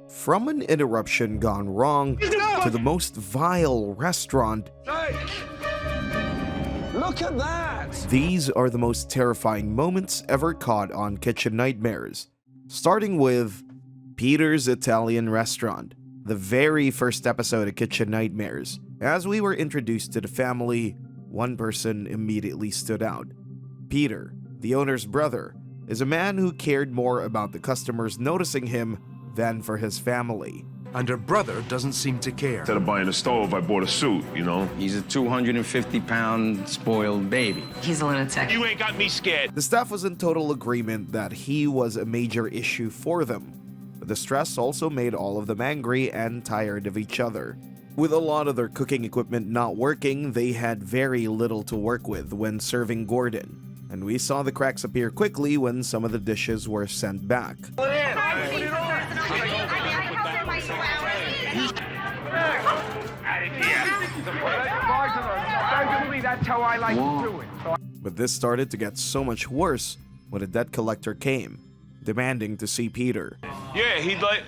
From an interruption gone wrong to the most vile restaurant, Look at that! these are the most terrifying moments ever caught on Kitchen Nightmares. Starting with Peter's Italian Restaurant, the very first episode of Kitchen Nightmares. As we were introduced to the family, one person immediately stood out. Peter, the owner's brother, is a man who cared more about the customers noticing him than for his family. And her brother doesn't seem to care. Instead of buying a stove, I bought a suit, you know? He's a 250-pound spoiled baby. He's a lunatic. You ain't got me scared. The staff was in total agreement that he was a major issue for them, but the stress also made all of them angry and tired of each other. With a lot of their cooking equipment not working, they had very little to work with when serving Gordon, and we saw the cracks appear quickly when some of the dishes were sent back. That's how I like to do it. But this started to get so much worse when a debt collector came, demanding to see Peter. Yeah, he'd like...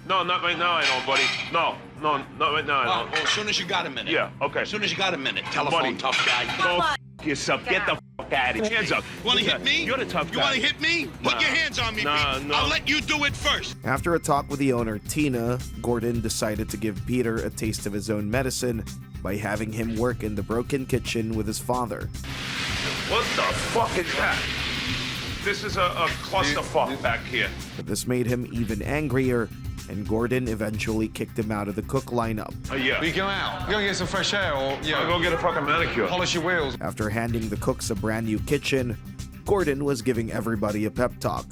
No, not right now, I don't, buddy. No, not right now, I don't. Well, as soon as you got a minute. Yeah, okay. As soon as you got a minute. Telephone Buddy. tough guy. Go f yourself. Get the f out of here. Hands up. You want to hit me? You're the tough guy. You want to hit me? Put your hands on me, Nah, Pete. no. I'll let you do it first. After a talk with the owner, Tina, Gordon decided to give Peter a taste of his own medicine by having him work in the broken kitchen with his father. What the fuck is that? This is a clusterfuck back here. But this made him even angrier, and Gordon eventually kicked him out of the cook lineup. Yeah. We go out. You go get some fresh air or, I'll go get a fucking manicure. polish your wheels. After handing the cooks a brand new kitchen, Gordon was giving everybody a pep talk.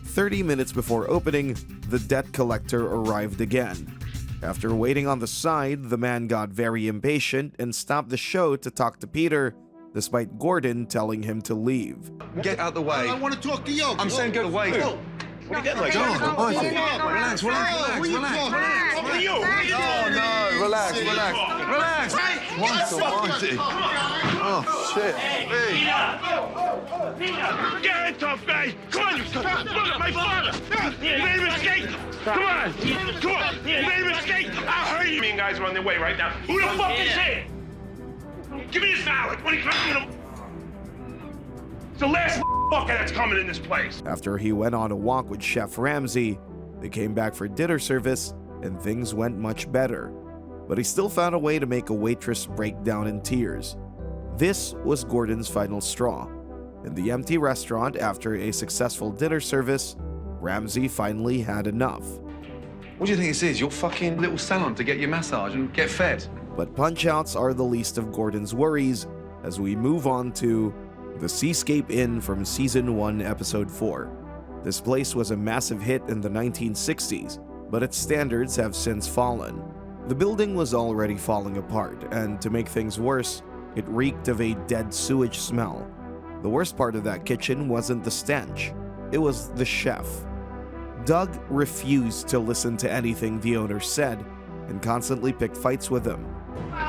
30 minutes before opening, the debt collector arrived again. After waiting on the side, the man got very impatient and stopped the show to talk to Peter, despite Gordon telling him to leave. Get out the way. I want to talk to you. I'm saying go away. What are you getting like? Relax. Who are you? No, relax. Once almighty. Oh, shit. Get it, tough guy. Come on, you tough. Look at my father. You made a mistake. Come on. You made a mistake. I'll hurt you. Mean guys are on their way right now. Who the fuck is here? Give me his mallet. When he comes in, it's the last fucker that's coming in this place. After he went on a walk with Chef Ramsay, they came back for dinner service and things went much better. But he still found a way to make a waitress break down in tears. This was Gordon's final straw. In the empty restaurant, after a successful dinner service, Ramsay finally had enough. What do you think this is? Your fucking little salon to get your massage and get fed? But punch-outs are the least of Gordon's worries as we move on to the Seascape Inn from Season 1, Episode 4. This place was a massive hit in the 1960s, but its standards have since fallen. The building was already falling apart, and to make things worse, it reeked of a dead sewage smell. The worst part of that kitchen wasn't the stench, it was the chef. Doug refused to listen to anything the owner said and constantly picked fights with him.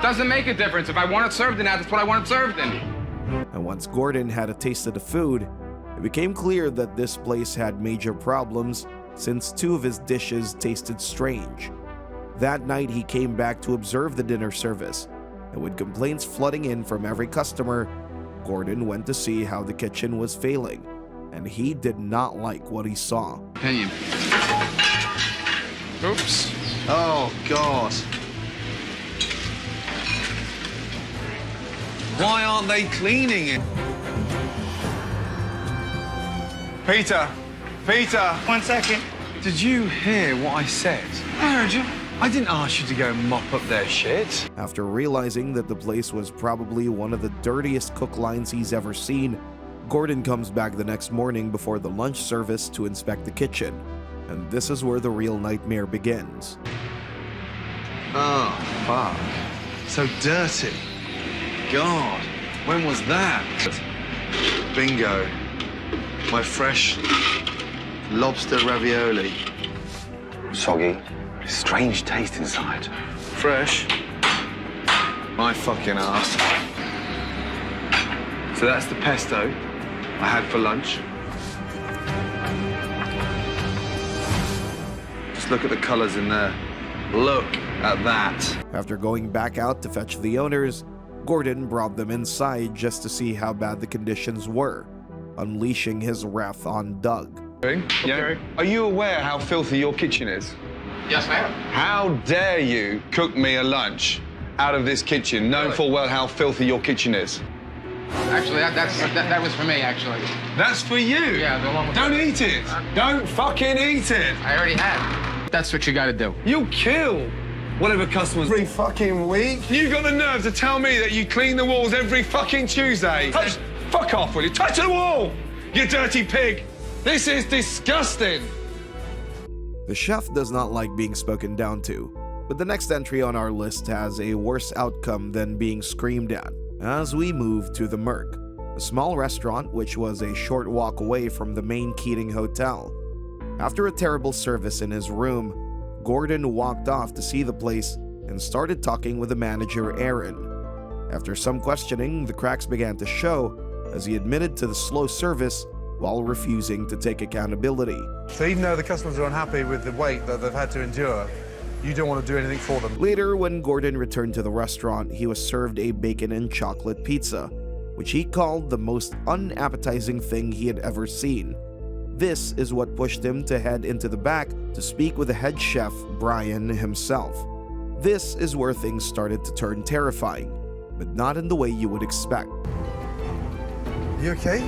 Doesn't make a difference. If I want it served in that, that's what I want it served in. And once Gordon had a taste of the food, it became clear that this place had major problems since 2 of his dishes tasted strange. That night, he came back to observe the dinner service, and with complaints flooding in from every customer, Gordon went to see how the kitchen was failing, and he did not like what he saw. Opinion. Oops. Oh, God. Why aren't they cleaning it? Peter! 1 second. Did you hear what I said? I heard you. I didn't ask you to go mop up their shit. After realizing that the place was probably one of the dirtiest cook lines he's ever seen, Gordon comes back the next morning before the lunch service to inspect the kitchen. And this is where the real nightmare begins. Oh, fuck. So dirty. God, when was that? Bingo. My fresh lobster ravioli. Soggy. Strange taste inside. Fresh? My fucking ass. So that's the pesto I had for lunch. Just look at the colors in there. Look at that. After going back out to fetch the owners, Gordon brought them inside just to see how bad the conditions were, unleashing his wrath on Doug. Yeah. Are you aware how filthy your kitchen is? Yes, ma'am. How dare you cook me a lunch out of this kitchen, knowing full well how filthy your kitchen is? Actually, that was for me, actually. That's for you? Yeah, the one with... Don't eat it. Don't fucking eat it. I already had. That's what you gotta do. You'll kill whatever customers... Every fucking week. You got the nerve to tell me that you clean the walls every fucking Tuesday? Fuck off, will you? Touch the wall, you dirty pig. This is disgusting. The chef does not like being spoken down to, but the next entry on our list has a worse outcome than being screamed at, as we move to the Merc, a small restaurant which was a short walk away from the main Keating Hotel. After a terrible service in his room, Gordon walked off to see the place and started talking with the manager, Aaron. After some questioning, the cracks began to show as he admitted to the slow service while refusing to take accountability. So even though the customers are unhappy with the wait that they've had to endure, you don't want to do anything for them. Later, when Gordon returned to the restaurant, he was served a bacon and chocolate pizza, which he called the most unappetizing thing he had ever seen. This is what pushed him to head into the back to speak with the head chef, Brian, himself. This is where things started to turn terrifying, but not in the way you would expect. You okay?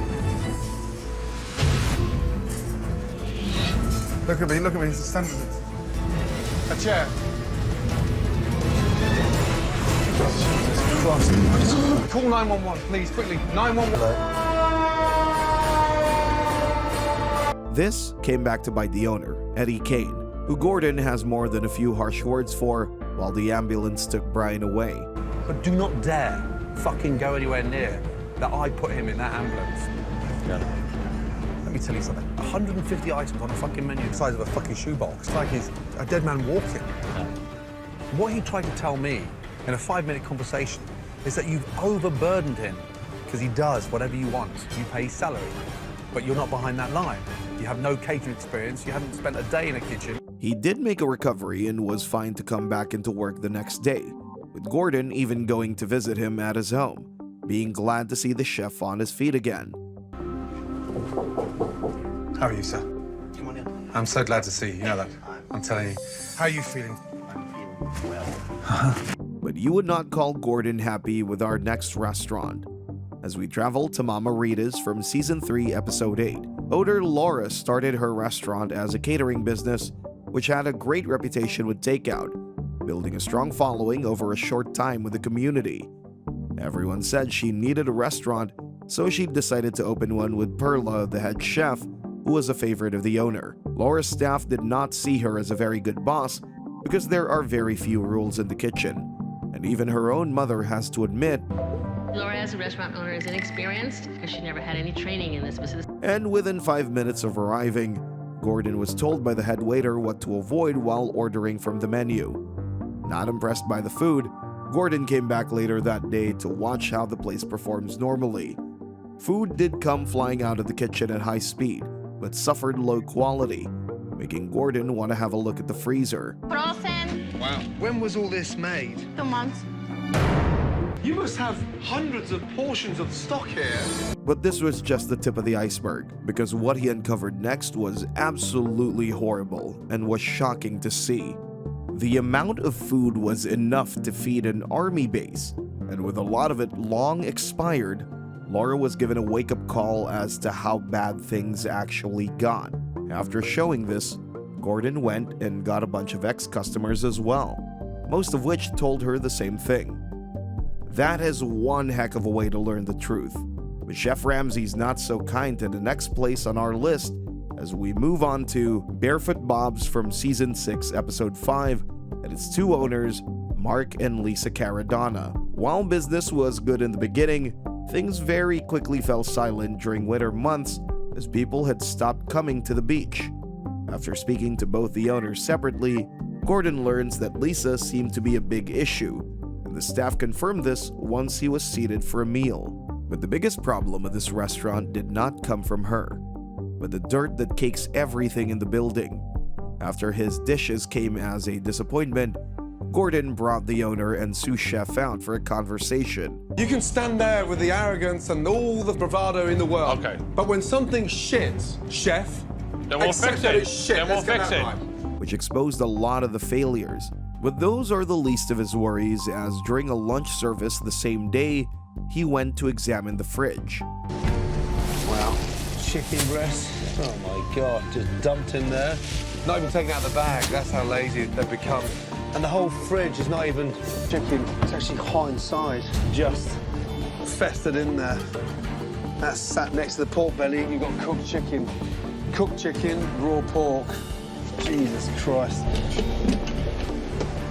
Look at me, stand a chair. Jesus Christ. Call 911, please, quickly. 911. This came back to bite the owner, Eddie Kane, who Gordon has more than a few harsh words for, while the ambulance took Brian away. But do not dare fucking go anywhere near that I put him in that ambulance. Yeah. Let me tell you something. 150 items on a fucking menu the size of a fucking shoebox. It's like he's a dead man walking. Yeah. What he tried to tell me in a 5-minute conversation is that you've overburdened him because he does whatever you want. You pay his salary, but you're not behind that line. You have no catering experience. You haven't spent a day in a kitchen. He did make a recovery and was fine to come back into work the next day, with Gordon even going to visit him at his home, being glad to see the chef on his feet again. How are you, sir? Come on in. I'm so glad to see you. You know that. I'm telling you. How are you feeling? I'm feeling well. But you would not call Gordon happy with our next restaurant. As we travel to Mamarita's from Season 3, Episode 8, owner Laura started her restaurant as a catering business, which had a great reputation with takeout, building a strong following over a short time with the community. Everyone said she needed a restaurant, so she decided to open one with Perla, the head chef, who was a favorite of the owner. Laura's staff did not see her as a very good boss because there are very few rules in the kitchen, and even her own mother has to admit Laura, as a restaurant owner, is inexperienced because she never had any training in this business. And within 5 minutes of arriving, Gordon was told by the head waiter what to avoid while ordering from the menu. Not impressed by the food, Gordon came back later that day to watch how the place performs normally. Food did come flying out of the kitchen at high speed, but suffered low quality, making Gordon want to have a look at the freezer. Frozen. Wow. When was all this made? 2 months. You must have hundreds of portions of stock here. But this was just the tip of the iceberg, because what he uncovered next was absolutely horrible and was shocking to see. The amount of food was enough to feed an army base, and with a lot of it long expired, Laura was given a wake-up call as to how bad things actually got. After showing this, Gordon went and got a bunch of ex-customers as well, most of which told her the same thing. That is one heck of a way to learn the truth. But Chef Ramsay's not so kind to the next place on our list as we move on to Barefoot Bob's from Season 6, Episode 5, and its two owners, Mark and Lisa Caradonna. While business was good in the beginning, things very quickly fell silent during winter months as people had stopped coming to the beach. After speaking to both the owners separately, Gordon learns that Lisa seemed to be a big issue, and the staff confirmed this once he was seated for a meal. But the biggest problem of this restaurant did not come from her, but the dirt that cakes everything in the building. After his dishes came as a disappointment, Gordon brought the owner and sous chef out for a conversation. You can stand there with the arrogance and all the bravado in the world. Okay. But when something's shit, chef, Then we'll accept fix that it. it's shit. Then we'll Let's get fix that it. right. Which exposed a lot of the failures. But those are the least of his worries, as during a lunch service the same day, he went to examine the fridge. Wow. Chicken breast. Oh my God, just dumped in there. Not even taking out the bag, that's how lazy they've become. And the whole fridge is not even chicken, it's actually hot inside. Just festered in there. That's sat next to the pork belly, you've got cooked chicken, raw pork. Jesus Christ.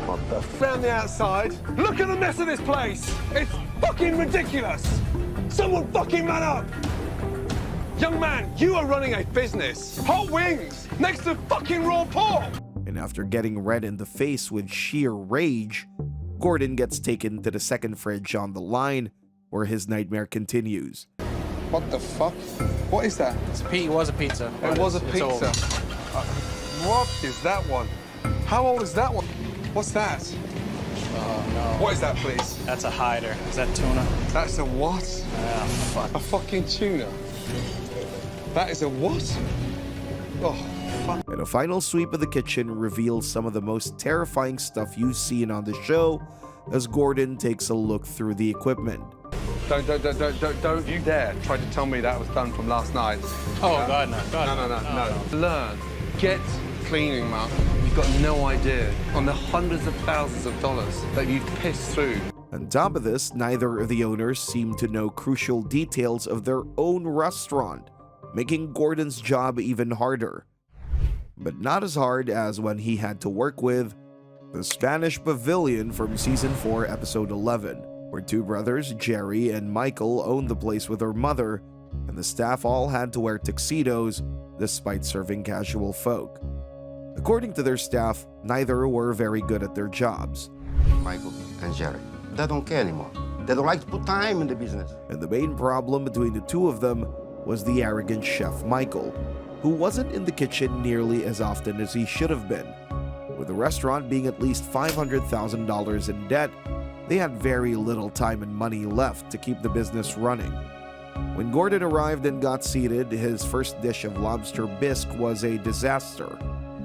What the f? Round the outside, look at the mess of this place. It's fucking ridiculous. Someone fucking man up. Young man, you are running a business. Hot wings next to fucking raw pork. And after getting red in the face with sheer rage, Gordon gets taken to the second fridge on the line, where his nightmare continues. What the fuck? What is that? It was a pizza. It was a pizza. What is that one? How old is that one? What's that? Oh, no. What is that, please? That's a hider. Is that tuna? That's a what? Ah, fuck. A fucking tuna. That is a what? Oh, fuck. And a final sweep of the kitchen reveals some of the most terrifying stuff you've seen on the show, as Gordon takes a look through the equipment. Don't you dare try to tell me that was done from last night. Oh, God, no. No. Learn. Get cleaning, Mark. You've got no idea on the hundreds of thousands of dollars that you've pissed through. On top of this, neither of the owners seem to know crucial details of their own restaurant, making Gordon's job even harder. But not as hard as when he had to work with the Spanish Pavilion from Season 4, Episode 11, where two brothers, Jerry and Michael, owned the place with their mother, and the staff all had to wear tuxedos despite serving casual folk. According to their staff, neither were very good at their jobs. Michael and Jerry, they don't care anymore. They don't like to put time in the business. And the main problem between the two of them was the arrogant chef Michael, who wasn't in the kitchen nearly as often as he should have been. With the restaurant being at least $500,000 in debt, they had very little time and money left to keep the business running. When Gordon arrived and got seated, his first dish of lobster bisque was a disaster.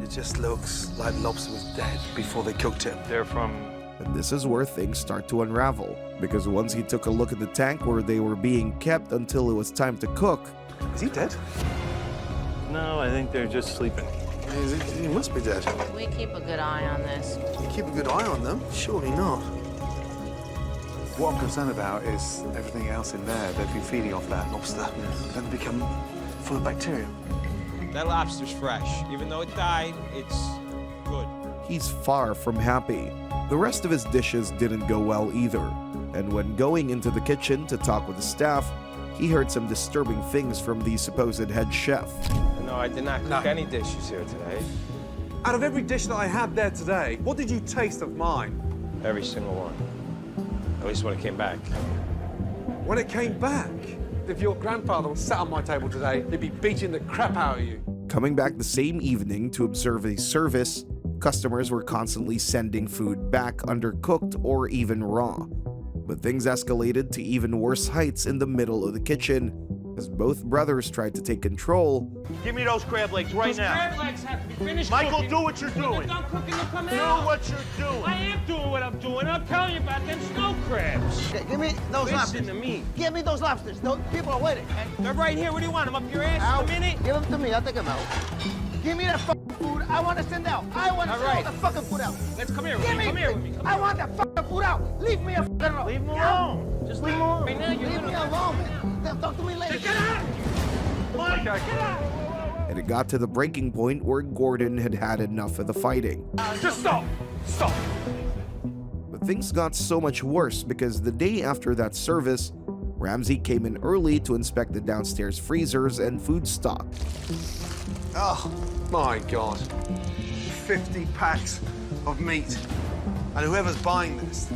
It just looks like lobster was dead before they cooked it. They're from... And this is where things start to unravel, because once he took a look at the tank where they were being kept until it was time to cook... Is he dead? No, I think they're just sleeping. He must be dead. We keep a good eye on this. You keep a good eye on them? Surely not. What I'm concerned about is everything else in there. They've been feeding off that lobster. Then they become full of bacteria. That lobster's fresh. Even though it died, it's good. He's far from happy. The rest of his dishes didn't go well either, and when going into the kitchen to talk with the staff, he heard some disturbing things from the supposed head chef. No, I did not cook any dishes here today. Out of every dish that I had there today, what did you taste of mine? Every single one. At least when it came back. When it came back? If your grandfather was sat on my table today, he'd be beating the crap out of you. Coming back the same evening to observe a service, customers were constantly sending food back undercooked or even raw. But things escalated to even worse heights in the middle of the kitchen, as both brothers tried to take control. Give me those crab legs right now. Crab legs have to be finished Michael, cooking. do what you're doing. When they're done cooking, they're coming Do out. what you're doing. I am doing what I'm doing. I'm telling you about them snow crabs. Give me those Listen lobsters. to me. Give me those lobsters. Those people are waiting. They're right here. What do you want? I'm up your ass in a minute? Give them to me. I'll take them out. Give me that fucking food. I want to send out. I want to send all the fucking food out. Let's come here with me. Come here with me. Come I want that fucking food out. Leave me fucking alone. Leave him alone. Just leave me alone. Right now, Leave me alone, man. Talk to me later. Get out! Mike, get out! And it got to the breaking point where Gordon had had enough of the fighting. Just stop! Stop! But things got so much worse because the day after that service, Ramsey came in early to inspect the downstairs freezers and food stock. Oh, my God. 50 packs of meat. And whoever's buying this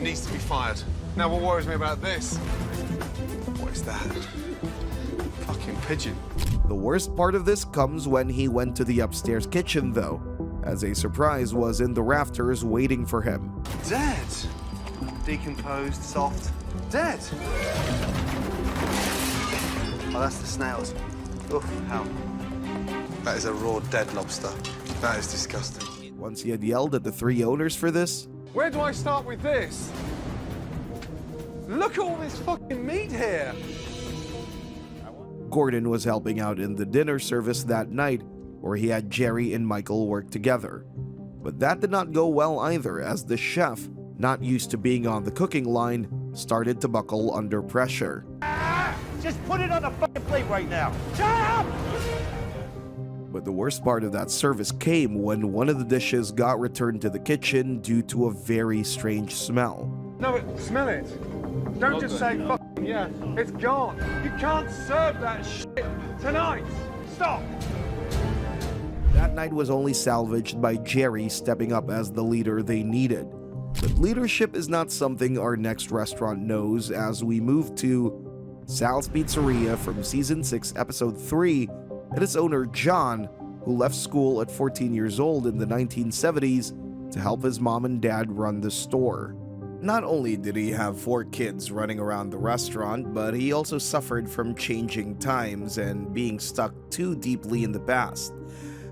needs to be fired. Now, what worries me about this? What is that? Fucking pigeon. The worst part of this comes when he went to the upstairs kitchen though, as a surprise was in the rafters waiting for him. Dead. Decomposed, soft. Dead. Oh, that's the snails. Oof, hell. That is a raw dead lobster. That is disgusting. Once he had yelled at the three owners for this, Where do I start with this? Look at all this fucking meat here. Gordon was helping out in the dinner service that night, where he had Jerry and Michael work together. But that did not go well either, as the chef, not used to being on the cooking line, started to buckle under pressure. Just put it on the fucking plate right now. Shut up! But the worst part of that service came when one of the dishes got returned to the kitchen due to a very strange smell. No, smell it. Don't just say fucking yeah. It's gone. You can't serve that shit tonight. Stop. That night was only salvaged by Jerry stepping up as the leader they needed. But leadership is not something our next restaurant knows, as we move to Sal's Pizzeria from Season 6, Episode 3, and its owner John, who left school at 14 years old in the 1970s to help his mom and dad run the store. Not only did he have 4 kids running around the restaurant, but he also suffered from changing times and being stuck too deeply in the past.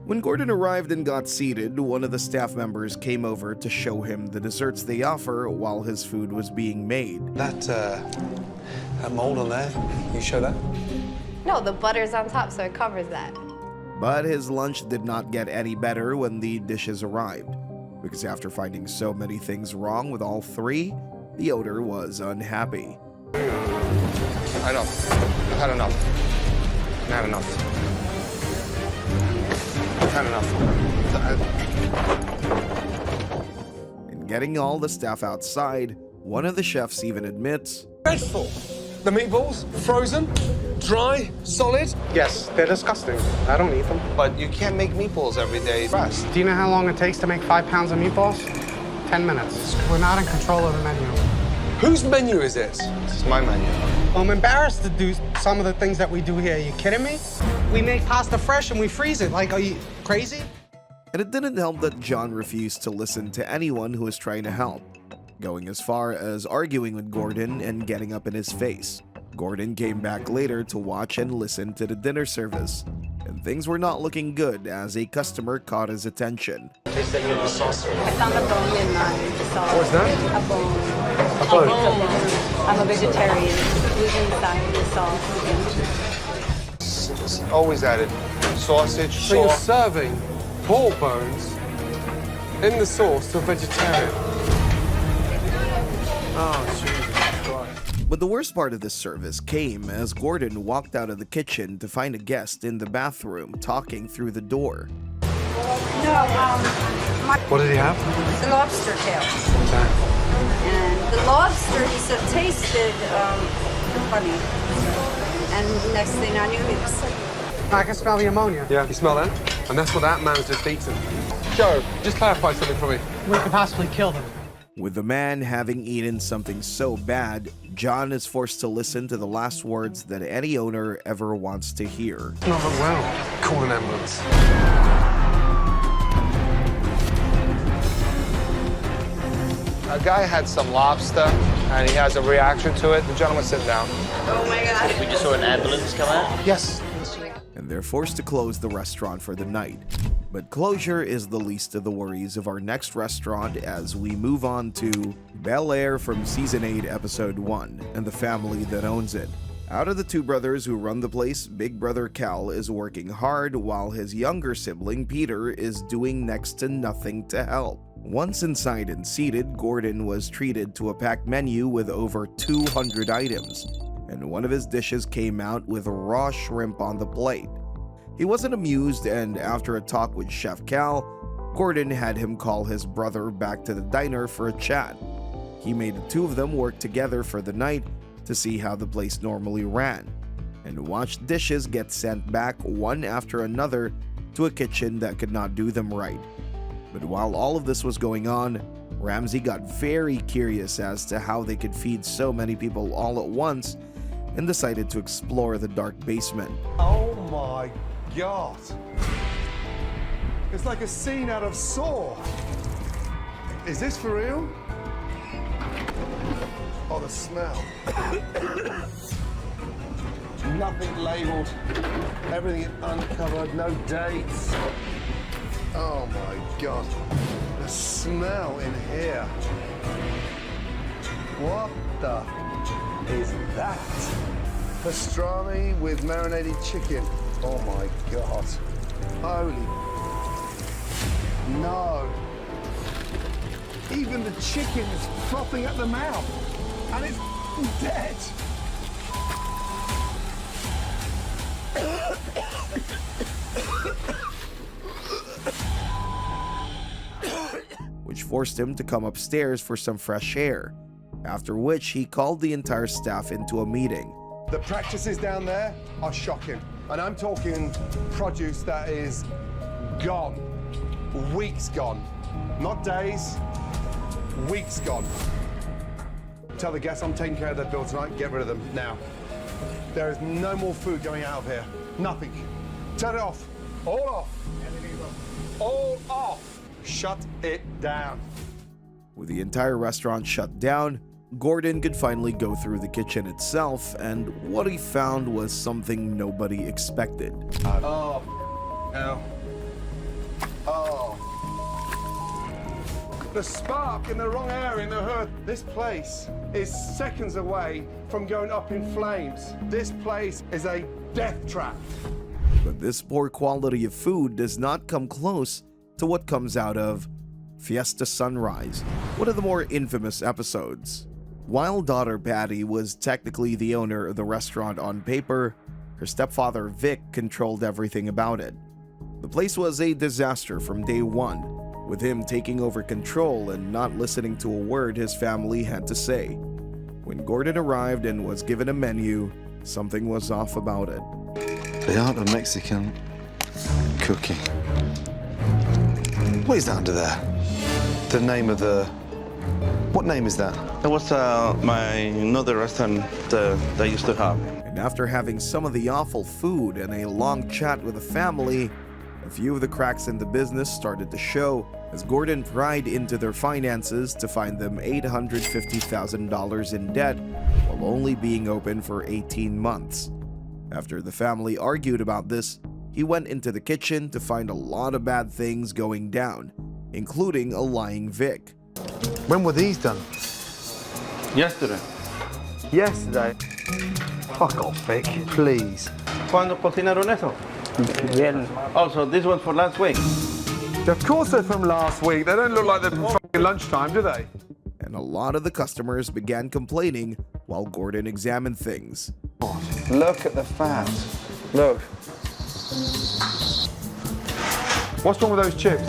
When Gordon arrived and got seated, one of the staff members came over to show him the desserts they offer while his food was being made. That mold on there, you show that? No, the butter's on top, so it covers that. But his lunch did not get any better when the dishes arrived, because after finding so many things wrong with all 3, the owner was unhappy. Enough. I've had enough. I've had enough. I've had enough. In getting all the staff outside, one of the chefs even admits, Dreadful. The meatballs, frozen, dry, solid. Yes, they're disgusting. I don't eat them. But you can't make meatballs every day. Fast. Do you know how long it takes to make 5 pounds of meatballs? 10 minutes. We're not in control of the menu. Whose menu is this? This is my menu. I'm embarrassed to do some of the things that we do here. Are you kidding me? We make pasta fresh and we freeze it. Like, are you crazy? and it didn't help that John refused to listen to anyone who was trying to help, going as far as arguing with Gordon and getting up in his face. Gordon came back later to watch and listen to the dinner service, and things were not looking good as a customer caught his attention. I found a bone in my sauce. What's that? A bone. A bone? It's a bone. I'm a vegetarian. Who's inside the sauce? Always added sausage, So you're serving pork bones in the sauce to a vegetarian? Oh, Jesus Christ. But the worst part of this service came as Gordon walked out of the kitchen to find a guest in the bathroom talking through the door. No, What did he have? it's a lobster tail. What's that? And the lobster, he said, tasted funny. And next thing I knew, he was... I can smell the ammonia. Yeah, you smell that? And that's what that man's just eaten. Joe, just clarify something for me. We could possibly kill them. With the man having eaten something so bad, John is forced to listen to the last words that any owner ever wants to hear. Not that well. Call an ambulance. A guy had some lobster, and he has a reaction to it. The gentleman, sit down. Oh my God. We just saw an ambulance come out? Yes. And they're forced to close the restaurant for the night. But closure is the least of the worries of our next restaurant as we move on to Bel Aire from Season 8, Episode 1, and the family that owns it. Out of the two brothers who run the place, big brother Cal is working hard while his younger sibling Peter is doing next to nothing to help. Once inside and seated, Gordon was treated to a packed menu with over 200 items, and one of his dishes came out with raw shrimp on the plate. He wasn't amused, and after a talk with Chef Cal, Gordon had him call his brother back to the diner for a chat. He made the two of them work together for the night to see how the place normally ran, and watched dishes get sent back one after another to a kitchen that could not do them right. But while all of this was going on, Ramsay got very curious as to how they could feed so many people all at once and decided to explore the dark basement. Oh my God. It's like a scene out of Saw. Is this for real? Oh, the smell. Nothing labeled. Everything uncovered, no dates. Oh my God. The smell in here. What the is that? Pastrami with marinated chicken. Oh my God. Holy. No. Even the chicken is frothing at the mouth. And it's dead. Which forced him to come upstairs for some fresh air, after which he called the entire staff into a meeting. The practices down there are shocking. And I'm talking produce that is gone. Weeks gone. Not days, weeks gone. Tell the guests I'm taking care of their bill tonight. Get rid of them now. There is no more food going out of here. Nothing. Turn it off. All off. All off. Shut it down. With the entire restaurant shut down, Gordon could finally go through the kitchen itself, and what he found was something nobody expected. Oh, no. Oh. The spark in the wrong area in the hood. This place is seconds away from going up in flames. This place is a death trap. But this poor quality of food does not come close to what comes out of Fiesta Sunrise, one of the more infamous episodes. While daughter Patty was technically the owner of the restaurant on paper, her stepfather Vic controlled everything about it. The place was a disaster from day one, with him taking over control and not listening to a word his family had to say. When Gordon arrived and was given a menu, something was off about it. The art of Mexican cooking. What is that under there? The name of the... What name is that? That was my another restaurant that I used to have. And after having some of the awful food and a long chat with the family, a few of the cracks in the business started to show as Gordon pried into their finances to find them $850,000 in debt while only being open for 18 months. After the family argued about this, he went into the kitchen to find a lot of bad things going down, including a lying Vic. When were these done? Yesterday. Yesterday? Fuck off, Vic, please. ¿Cuándo cocinaron eso? Bien. Also, this one's for last week. Of course they're from last week. They don't look like they're from fucking lunchtime, do they? And a lot of the customers began complaining while Gordon examined things. Look at the fat. Look. What's wrong with those chips?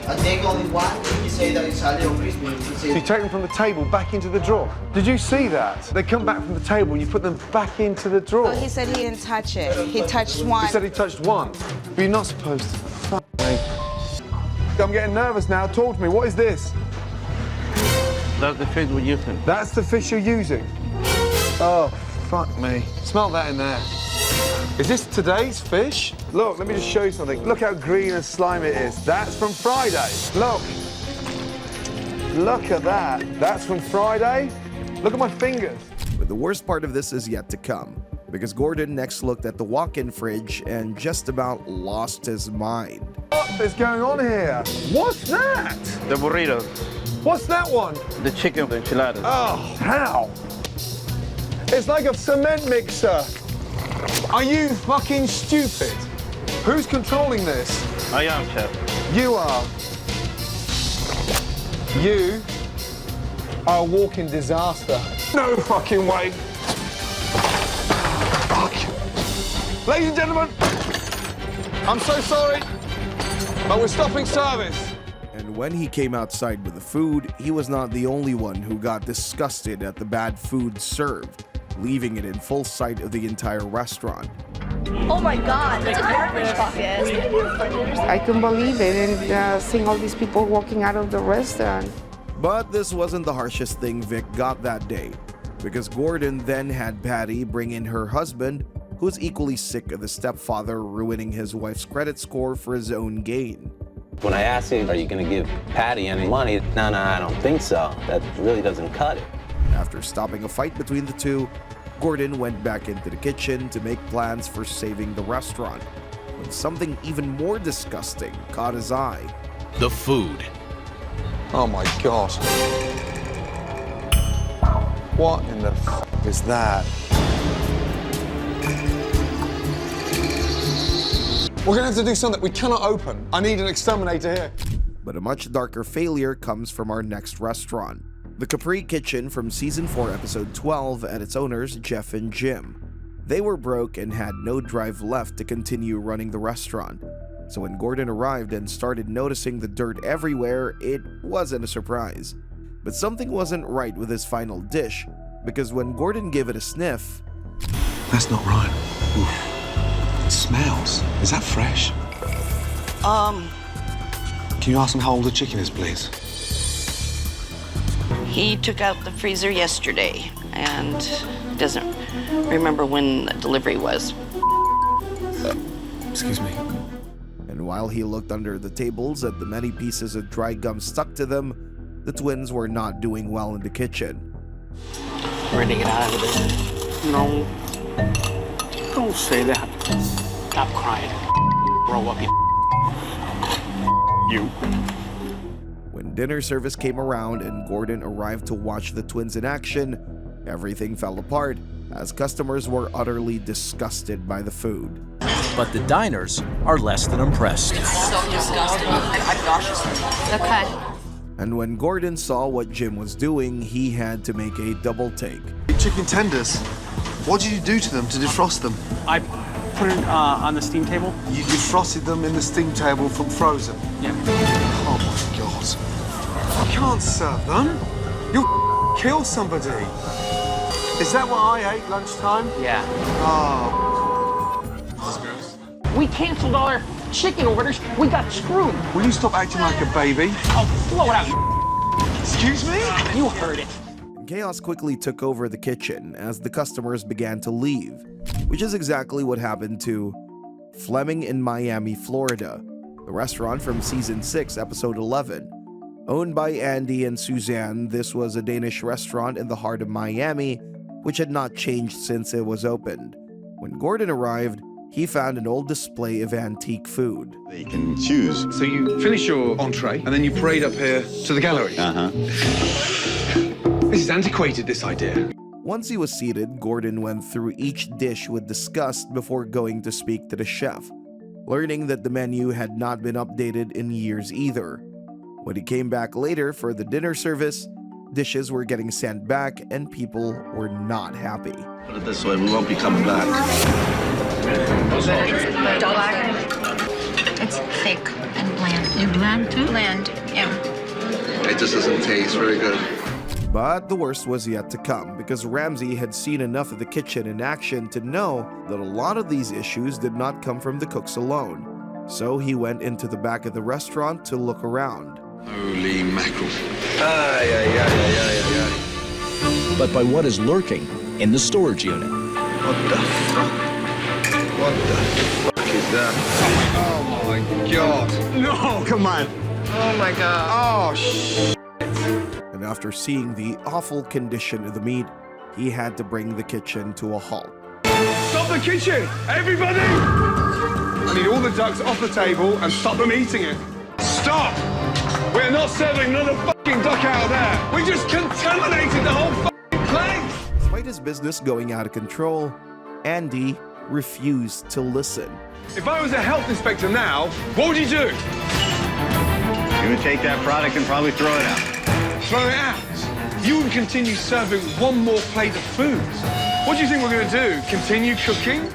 I take only one. You say that it's a little crispy. So you take them from the table back into the drawer. Did you see that? They come back from the table and you put them back into the drawer. Well, he said he didn't touch it. He touched one. He said he touched one. But you're not supposed to. Fuck me. I'm getting nervous now. Talk to me. What is this? That's the fish we're using. That's the fish you're using? Oh, fuck me. Smell that in there. Is this today's fish? Look, let me just show you something. Look how green and slimy it is. That's from Friday. Look. Look at that. That's from Friday. Look at my fingers. But the worst part of this is yet to come, because Gordon next looked at the walk-in fridge and just about lost his mind. What is going on here? What's that? The burritos. What's that one? The chicken enchiladas. Oh, how? It's like a cement mixer. Are you fucking stupid? Who's controlling this? I am, chef. You are. You are a walking disaster. No fucking way. Fuck you. Ladies and gentlemen, I'm so sorry, but we're stopping service. And when he came outside with the food, he was not the only one who got disgusted at the bad food served, leaving it in full sight of the entire restaurant. Oh my God, that's a garbage bucket. I couldn't believe it, and seeing all these people walking out of the restaurant. But this wasn't the harshest thing Vic got that day, because Gordon then had Patty bring in her husband, who's equally sick of the stepfather ruining his wife's credit score for his own gain. When I asked him, are you going to give Patty any money? No, I don't think so. That really doesn't cut it. After stopping a fight between the two, Gordon went back into the kitchen to make plans for saving the restaurant, when something even more disgusting caught his eye. The food. Oh my God. What in the f is that? We're gonna have to do something. We cannot open. I need an exterminator here. But a much darker failure comes from our next restaurant, the Capri Kitchen from Season 4, Episode 12, and its owners, Jeff and Jim. They were broke and had no drive left to continue running the restaurant. So when Gordon arrived and started noticing the dirt everywhere, it wasn't a surprise. But something wasn't right with his final dish, because when Gordon gave it a sniff... That's not right. Oof. It smells. Is that fresh? Can you ask him how old the chicken is, please? He took out the freezer yesterday and doesn't remember when the delivery was. Excuse me. And while he looked under the tables at the many pieces of dry gum stuck to them, the twins were not doing well in the kitchen. We're gonna get out of this. No. Don't say that. Stop crying. Grow up, you. When dinner service came around and Gordon arrived to watch the twins in action, everything fell apart as customers were utterly disgusted by the food. But the diners are less than impressed. So disgusting. I'm nauseous. Okay. And when Gordon saw what Jim was doing, he had to make a double take. Chicken tenders. What did you do to them to defrost them? I put it on the steam table. You defrosted them in the steam table from frozen? Yeah. Oh my God. You can't serve them. You'll kill somebody. Is that what I ate lunchtime? Yeah. Oh. We canceled all our chicken orders. We got screwed. Will you stop acting like a baby? Oh, blow it out. Excuse me? You heard it. Chaos quickly took over the kitchen as the customers began to leave, which is exactly what happened to Fleming in Miami, Florida, the restaurant from Season 6, Episode 11. Owned by Andy and Suzanne, this was a Danish restaurant in the heart of Miami, which had not changed since it was opened. When Gordon arrived, he found an old display of antique food. They can choose. So you finish your entree, and then you parade up here to the gallery. Uh-huh. This is antiquated, this idea. Once he was seated, Gordon went through each dish with disgust before going to speak to the chef, learning that the menu had not been updated in years either. When he came back later for the dinner service, dishes were getting sent back and people were not happy. Put it this way, we won't be coming back. It's thick and bland. You bland too? Bland, yeah. It just doesn't taste very good. But the worst was yet to come, because Ramsey had seen enough of the kitchen in action to know that a lot of these issues did not come from the cooks alone. So he went into the back of the restaurant to look around. Holy mackerel. But by what is lurking in the storage unit. What the fuck? What the fuck is that? Oh my God. No! Come on. Oh my God. Oh, shit. And after seeing the awful condition of the meat, he had to bring the kitchen to a halt. Stop the kitchen! Everybody! I need all the ducks off the table and stop them eating it. Stop! We're not serving another fucking duck out of there! We just contaminated the whole fucking place! Despite his business going out of control, Andy refused to listen. If I was a health inspector now, what would you do? You would take that product and probably throw it out. Throw it out? You would continue serving one more plate of food. What do you think we're going to do? Continue cooking?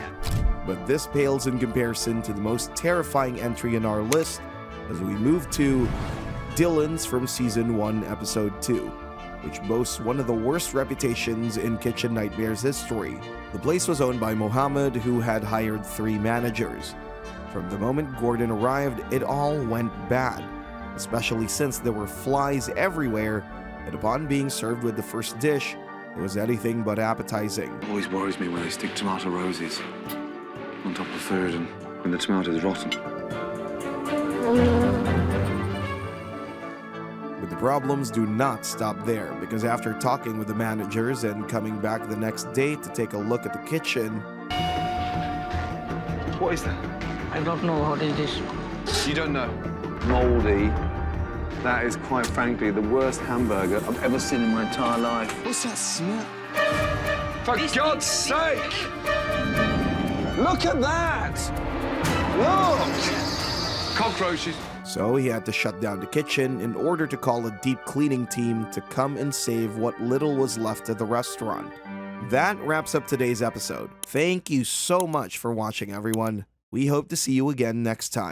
But this pales in comparison to the most terrifying entry in our list as we move to Dylan's from Season 1, Episode 2, which boasts one of the worst reputations in Kitchen Nightmares history. The place was owned by Mohammed, who had hired 3 managers. From the moment Gordon arrived, it all went bad, especially since there were flies everywhere, and upon being served with the first dish, It was anything but appetizing. It always worries me when they stick tomato roses on top of food and when the tomato's rotten. But the problems do not stop there, because after talking with the managers and coming back the next day to take a look at the kitchen... What is that? I don't know what it is. You don't know? Mouldy. That is, quite frankly, the worst hamburger I've ever seen in my entire life. What's that smell? For God's sake! Look at that! Look! Cockroaches. So he had to shut down the kitchen in order to call a deep cleaning team to come and save what little was left of the restaurant. That wraps up today's episode. Thank you so much for watching, everyone. We hope to see you again next time.